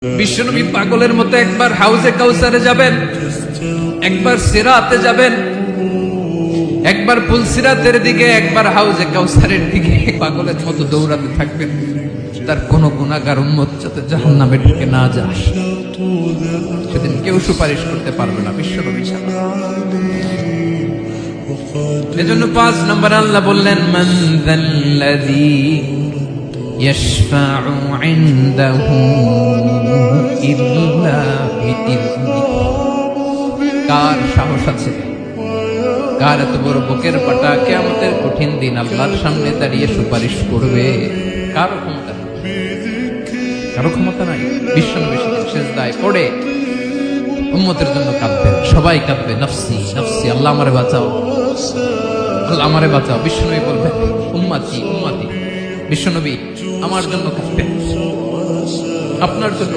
বিশ্বনবী পাগলের মতো একবার হাউজে কাউসারে যাবেন, একবার সিরাতে যাবেন, একবার পুলসিরাতের দিকে, একবার হাউজে কাউসারের দিকে পাগলের মতো দৌড়াতে থাকবেন। তার কোন গুনাহগার উম্মত যাতে জাহান্নামে ঢুকে না যায়, সেদিন কেউ সুপারিশ করতে পারবে না বিশ্বনবী ছাড়া। এজন্য ৫ নম্বর আল্লাহ বললেন, মান যাল্লাযী ইয়াশফাউ ইনদাহু ইল্লা বিইযনিহি। কার সাহস আছে, কার এত বড় বুকের পাটা কিয়ামতের কঠিন দিন আল্লাহর সামনে দাঁড়িয়ে সুপারিশ করবে? কার ক্ষমতা? কারো ক্ষমতা নাই। বিশ্বনবী সিজদায় পড়ে উম্মতের জন্য কাঁদবেন, সবাই কাঁদবে, নফসি নফসি, আল্লাহ আমারে বাঁচাও, আল্লাহ আমারে বাঁচাও। বিশ্বনবী বলবেন, উম্মতি উম্মতি। বিশ্বনবী আমার জন্য কাঁদবেন, আপনার জন্য।